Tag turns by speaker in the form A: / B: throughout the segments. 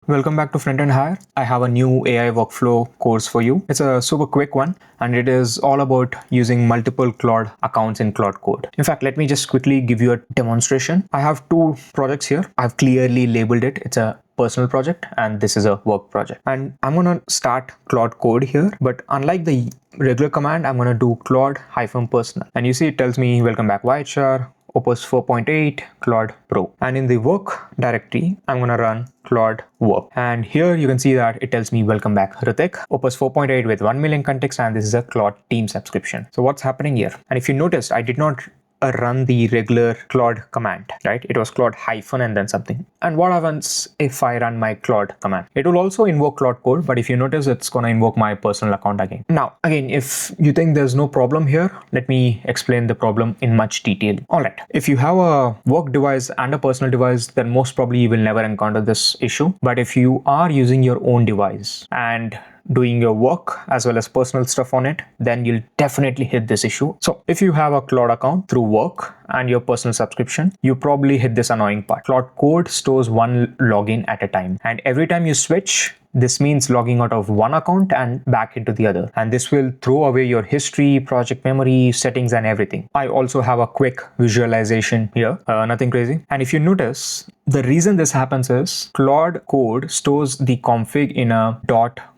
A: Welcome back to Front End Hire. I have a new AI workflow course for you. It's a super quick one and it is all about using multiple Claude accounts in Claude Code. In fact, let me just quickly give you a demonstration. I have two projects here. I've clearly labeled it. It's a personal project and this is a work project. And I'm going to start Claude Code here, but unlike the regular command, I'm going to do claude-personal. And you see it tells me welcome back Whiteshare, Opus 4.8, Claude Pro. And in the work directory, I'm going to run claude-work. And here you can see that it tells me welcome back Ritik, Opus 4.8 with 1 million context, and this is a Claude team subscription. So what's happening here? And if you noticed, I did not run the regular Claude command, right? It was Claude hyphen and then something. And what happens if I run my Claude command? It will also invoke Claude Code, but if you notice, it's going to invoke my personal account again. Now, again, if you think there's no problem here, let me explain the problem in much detail. All right. If you have a work device and a personal device, then most probably you will never encounter this issue. But if you are using your own device and doing your work as well as personal stuff on it, then you'll definitely hit this issue. So if you have a Claude account through work and your personal subscription, you probably hit this annoying part. Claude Code stores one login at a time. And every time you switch, this means logging out of one account and back into the other. And this will throw away your history, project memory, settings, and everything. I also have a quick visualization here, nothing crazy. And if you notice, the reason this happens is Claude Code stores the config in a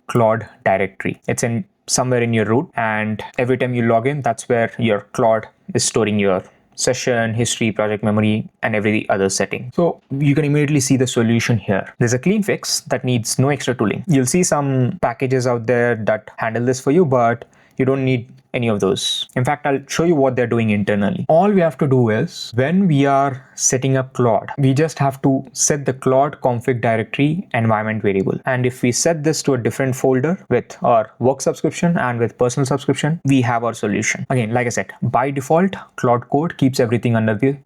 A: .claude directory. It's in somewhere in your root, and every time you log in, that's where your Claude is storing your session, history, project memory, and every other setting. So you can immediately see the solution here. There's a clean fix that needs no extra tooling. You'll see some packages out there that handle this for you, but you don't need any of those. In fact, I'll show you what they're doing internally. All we have to do is when we are setting up Claude, we just have to set the Claude config directory environment variable. And if we set this to a different folder with our work subscription and with personal subscription, we have our solution. Again, like I said, by default, Claude Code keeps everything under the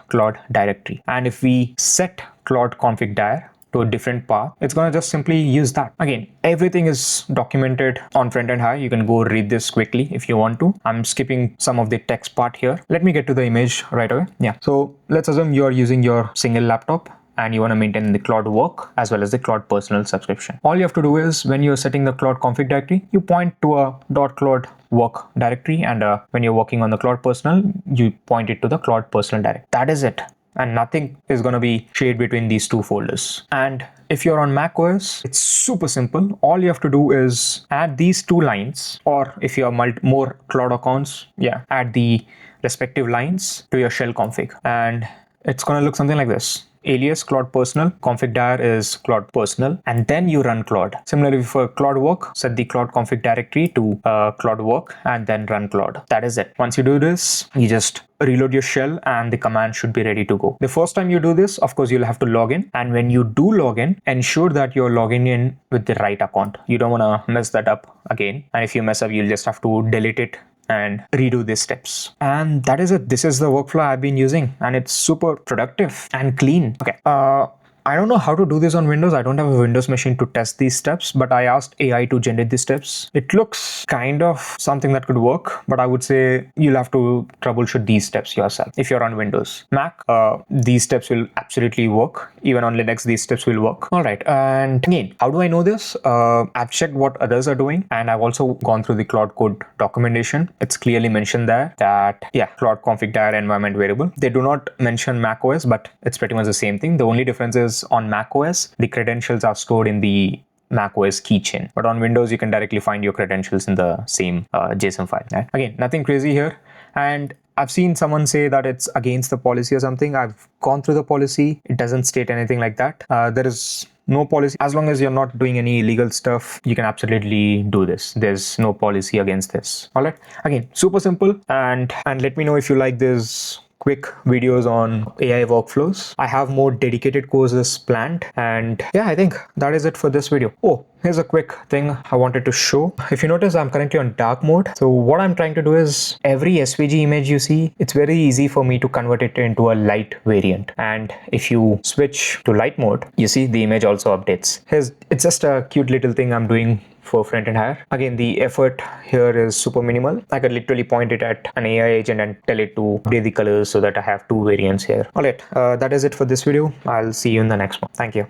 A: .claude directory. And if we set Claude config dir to a different path, it's going to just simply use that. Again, everything is documented on Front End Hire. You can go read this quickly if you want to. I'm skipping some of the text part here. Let me get to the image right away. Yeah. So let's assume you're using your single laptop and you want to maintain the Claude work as well as the Claude personal subscription. All you have to do is when you're setting the Claude config directory, you point to a .claude work directory, and when you're working on the Claude personal, you point it to the Claude personal directory. That is it. And nothing is going to be shared between these two folders. And if you're on macOS, it's super simple. All you have to do is add these two lines, or if you have more Claude accounts, add the respective lines to your shell config. And it's going to look something like this. Alias Claude personal, config dir is Claude personal, and then you run Claude. Similarly for Claude work, set the Claude config directory to Claude work and then run Claude. That is it. Once you do this, you just reload your shell and the command should be ready to go. The first time you do this, of course, you'll have to log in. And when you do log in, ensure that you're logging in with the right account. You don't want to mess that up again. And if you mess up, you'll just have to delete it and redo these steps. And that is it. This is the workflow I've been using, and it's super productive and clean. Okay. I don't know how to do this on Windows. I don't have a Windows machine to test these steps, but I asked AI to generate these steps. It looks kind of something that could work, but I would say you'll have to troubleshoot these steps yourself if you're on Windows. Mac, these steps will absolutely work. Even on Linux, these steps will work. All right. And again, how do I know this? I've checked what others are doing, and I've also gone through the Claude Code documentation. It's clearly mentioned there that, Claude config dir environment variable. They do not mention macOS, but it's pretty much the same thing. The only difference is on macOS, the credentials are stored in the macOS keychain, but on Windows, you can directly find your credentials in the same JSON file. Right? Again, nothing crazy here. And I've seen someone say that it's against the policy or something. I've gone through the policy. It doesn't state anything like that. There is no policy. As long as you're not doing any illegal stuff, you can absolutely do this. There's no policy against this. All right. Again, super simple. And let me know if you like this quick videos on AI workflows. I have more dedicated courses planned, and I think that is it for this video. Oh, here's a quick thing I wanted to show. If you notice, I'm currently on dark mode. So what I'm trying to do is every SVG image you see, it's very easy for me to convert it into a light variant. And if you switch to light mode, you see the image also updates. It's just a cute little thing I'm doing for Front End Hire. Again, the effort here is super minimal. I could literally point it at an AI agent and tell it to update the colors so that I have two variants here. All right, that is it for this video. I'll see you in the next one. Thank you.